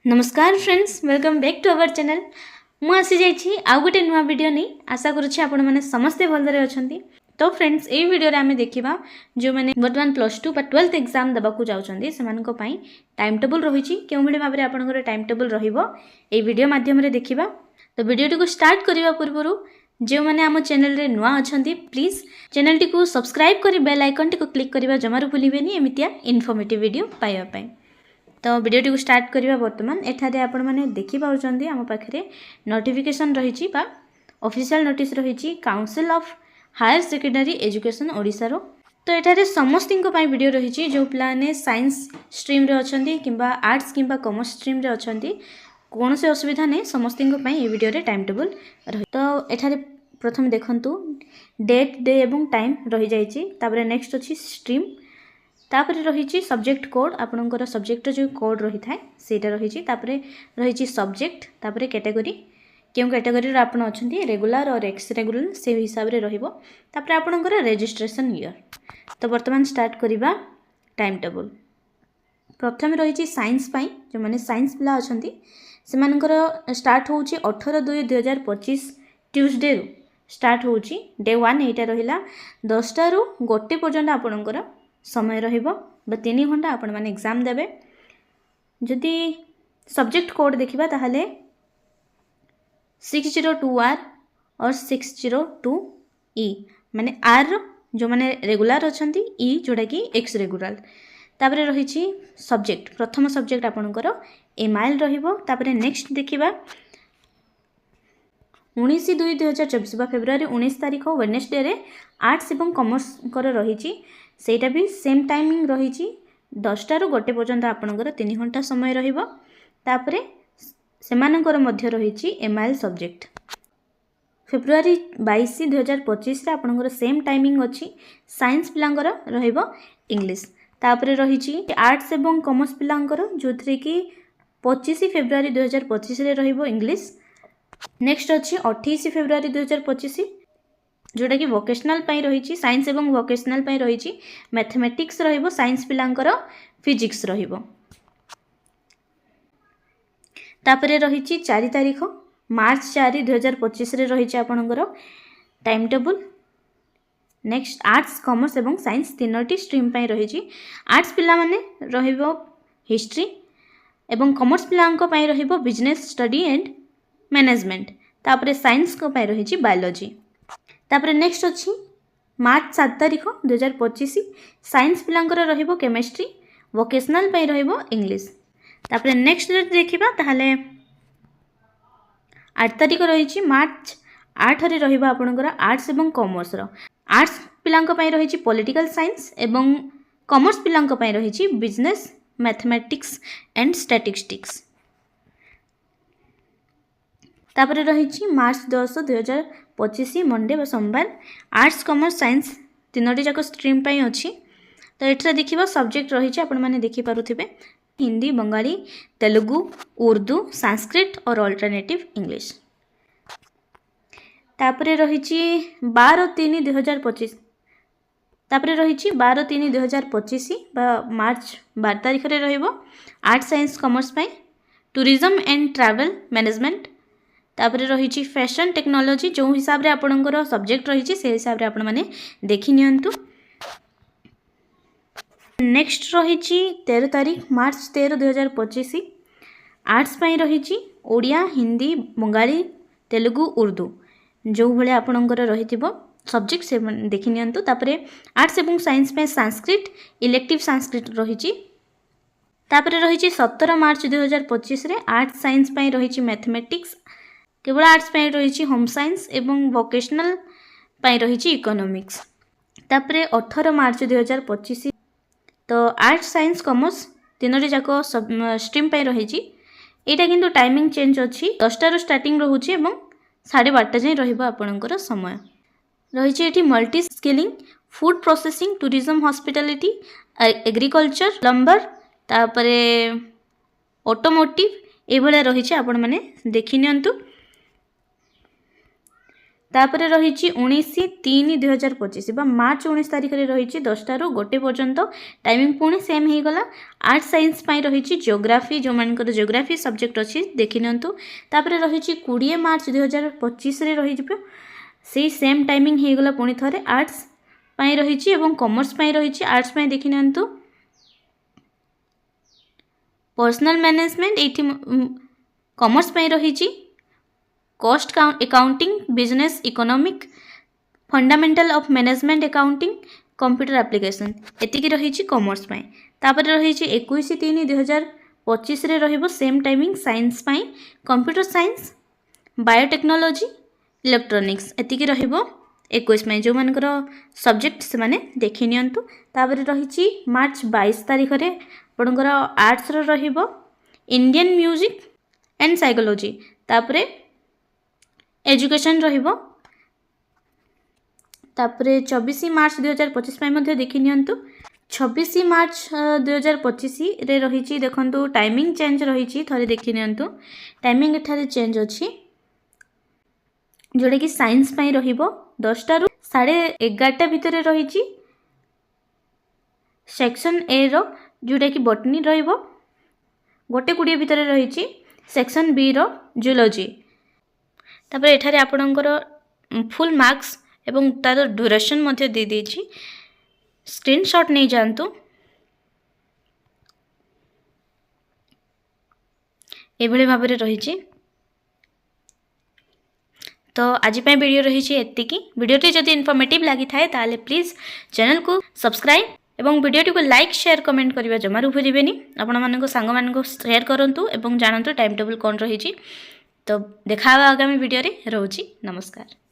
नमस्कार friends, welcome back to our channel. मु आसी जाइछि आउ गोटे नुआ वीडियो नहीं। आशा करुछि आपण माने समस्ते भलरे अछंती। तो फ्रेंड्स ए वीडियो रे आमे देखिबा जो माने वर्तमान +2 बा 12th एग्जाम दबाकू जाउछंती सेमानक पई टाइम टेबल रहिछि केउ भली भाबरे आपनकर टाइम टेबल रहिबो ए वीडियो माध्यम रे देखिबा। तो वीडियो को स्टार्ट करिवा पूर्वरु जो माने आम चैनल रे नुआ अछंती प्लीज चैनल टी को सब्सक्राइब करी बेल आइकन टी को क्लिक करिवा जमारु भूलिबेनी एमितिया इन्फॉर्मेटिव वीडियो पाइबा पई। तो वीडियो को स्टार्ट करवा बर्तमान एठारे आपण माने देखि पाउछंती आम पाखरे नोटिफिकेशन रहिछि बा ऑफिशियल नोटिस रहिछि council of higher secondary education Odisha रो। तो एठारे समस्तिंको पई वीडियो रहिछि जो प्लाने साइंस स्ट्रीम रे अछंती किबा आर्ट्स किबा कॉमर्स स्ट्रीम रे अछंती कोन से असुविधा नै समस्तिंको पई ए वीडियो रे टाइम टेबल रहि। तो एठारे प्रथम देखंतु डेट डे एवं टाइम रहि जाइछि। तापरे नेक्स्ट अछि स्ट्रीम, तापर रही सब्जेक्ट कोड आपणकर सब्जेक्ट जो कोड रही था सेटा रही तापरे रही सब्जेक्ट तापरे कैटेगरी क्यों कैटेगरी आपण अच्छा रेगुलर और एक्स रेगुलर से हिसाब से रहिबो तापरे आपणकर रजिस्ट्रेशन ईयर। तो वर्तमान स्टार्ट करिबा टाइम टेबल। प्रथम रही साइंस पाई जो माने साइंस पिला अछंती सेमानकर स्टार्ट होउची 18/2/2025 ट्यूसडे रु स्टार्ट होउची। डे 1 एटा रहिला 10 टा रु 1 पर्यंत आपणकर समय रहिबो बा 3 घंटा आपण माने एग्जाम देबे। जदि सब्जेक्ट कोड देखिबा ताहले 602R और 602E माने R जो माने रेगुलर अछंती E जोडा कि एक्स रेगुलर। तापरे रहिछि सब्जेक्ट प्रथम सब्जेक्ट आपणकर एमआईएल रहिबो। तापरे नेक्स्ट देखिबा 19/2/2024 बा फेब्रुआरी 19 तारिख वेडनेसडे रे आर्ट्स एवं कॉमर्स कर रहिछि सेटा भी सेम टाइमिंग रही 10 टा रु 1 पर्यंत आपणकर 3 घंटा समय रहिबो। तापरे सेमानकर मध्य रही एमआईएल सब्जेक्ट फेब्रुआरी 22/2025 रे आपणकर सेम टाइमिंग अछि। साइंस पिलांकर रहिबो इंग्लिश। तापरे रही आर्ट्स एवं कॉमर्स पिलांकर जोथरे कि 25 फेब्रुआरी 2025 रे रहिबो इंग्लिश। नेक्स्ट अछि 28 फेब्रुआरी 2025 जोटा कि वोकेशनल पाई रही साइंस एवं वोकेशनल पाई रही मैथमेटिक्स रहिबो साइंस पिलांकर फिजिक्स रहिबो। तापरे रही 4 तारिख मार्च 4 2025 रे रही आपणकर time table. Next arts commerce एवं साइंस तीनोटी स्ट्रीम पाई रही। आर्ट्स पिला माने रहिबो हिस्ट्री एवं कॉमर्स पिलांको पाई रहिबो बिजनेस स्टडी एंड मैनेजमेंट। तापरे साइंस को पाई रही बायोलॉजी। तापरे नेक्स्ट अछि मार्च 7 तारिख 2025 साइंस पिलांकर रहिबो केमिस्ट्री वोकेशनल पाई रहिबो इंग्लिश। तापरे नेक्स्ट डेट देखिबा ताहले 8 तारिख रही मार्च 8 रे रहिबो आपणकर आर्ट्स एवं कॉमर्स रो। आर्ट्स पिलांको पाई रही पॉलिटिकल साइंस एवं कॉमर्स पिलांको पाई रही बिजनेस मैथमेटिक्स एंड स्टैटिस्टिक्स। तापरे रही मार्च 10 2025 मंडे व सोमवार आर्ट्स कॉमर्स साइंस तीनोटी जाक स्ट्रीम पाई अछि। तो एठरे देखिबा सब्जेक्ट रही आपण माने देखि पारुथिबे हिंदी बंगाली तेलुगु उर्दू संस्कृत और अल्टरनेटिव इंग्लिश। तापरे रही 12/3/2025 तापरे रही 12/3/2025 बा मार्च 12 तारिख रे रहिबो arts science commerce pi tourism and travel management. तापरे रही फैशन टेक्नोलॉजी जो हिसाब रे आपणकर सब्जेक्ट रही से हिसाब रे आपण माने देखि नियंतु। नेक्स्ट रही 13 तारिख मार्च 13 2025 आर्ट्स पाई रही ओडिया हिंदी बंगाली तेलुगु उर्दू जो भले आपणकर रहिथिबो सब्जेक्ट से देखि नियंतु। तापरे आर्ट्स एवं साइंस पे संस्कृत इलेक्टिव संस्कृत रही। तापरे रही 17 मार्च 2025 रे आर्ट्स साइंस पाई रही मैथमेटिक्स केवल आर्ट्स पाई रही होम साइंस एवं वोकेशनल पाई रही इकोनॉमिक्स। तापरे 18 मार्च 2025 तो आर्ट्स साइंस कॉमर्स तीनोटी जाक स्ट्रीम पाई रही। एटा किंतु टाइमिंग चेंज अछि 10 टा रु स्टार्टिंग रहउछि एवं 12:30 जाय रहइबो आपणकर समय रही। एठी multi skilling food processing tourism hospitality agriculture plumber तापरे ऑटोमोटिव ए भले रही आपण माने देखि नियंतु। तापर रही 19/3/2025 बा मार्च 19 तारिख रे रही 10टा ରୁ 1 पर्यंत टाइमिंग पुणी सेम हो गला। आर्ट साइंस पाई रही जियोग्राफी जो मानकर जियोग्राफी सब्जेक्ट अच्छी देखि नियंतु। तापर रही 20 मार्च 2025 रे रही जिवो सेही सेम टाइमिंग हो गला पुणी थरे आर्ट्स पाई रही एवं कॉमर्स पाई रही। आर्ट्स पाई देखि नियंतु पर्सनल मैनेजमेंट एठी कॉमर्स पाई रही cost accounting business economic fundamental of management accounting computer application एतिकी रही कॉमर्स पाई। तापर रही 21/3/2025 रे रहिबो सेम टाइमिंग साइंस पाई कंप्यूटर साइंस बायोटेक्नोलॉजी इलेक्ट्रॉनिक्स एतिकी रहिबो 21 में जो मानकर सब्जेक्ट से माने देखि नियंतु। तापर रही मार्च 22 तारिख रे आपणकर आर्ट्स रो रहिबो इंडियन म्यूजिक एंड साइकोलॉजी तापर एजुकेशन रहिबो। तापर 24 मार्च 2025 में मध्य देखि नियंतु। 26 मार्च 2025 रे रही देखंतु टाइमिंग चेंज रही थरे देखि नियंतु। टाइमिंग एठारे चेंज अछि जोड़ा कि साइंस पाई रहिबो 10टा ରୁ 11:30 भितर रही सेक्शन ए रो जोड़ा कि बॉटनी रहिबो 1:20 भितर रही सेक्शन बी रो जूलॉजी। तापर एठारे आपणकर फुल मार्क्स एवं तार ड्यूरेशन मध्य दे देछि स्क्रीनशॉट नहीं जानतु। एभली भाव में रही तो आज वीडियो रही एतिकी। वीडियोटी जदि इनफॉर्मेटिव लगी थाए ताले प्लीज चैनल को सब्सक्राइब एवं वीडियोटी को लाइक शेयर कमेंट करबा जमारू भूलिबेनी। आपण मानको सांग मानको शेयर करंतु एवं जानंतु टाइम टेबल कोन रही। तो देखा आगामी वीडियो रे रहउची। नमस्कार।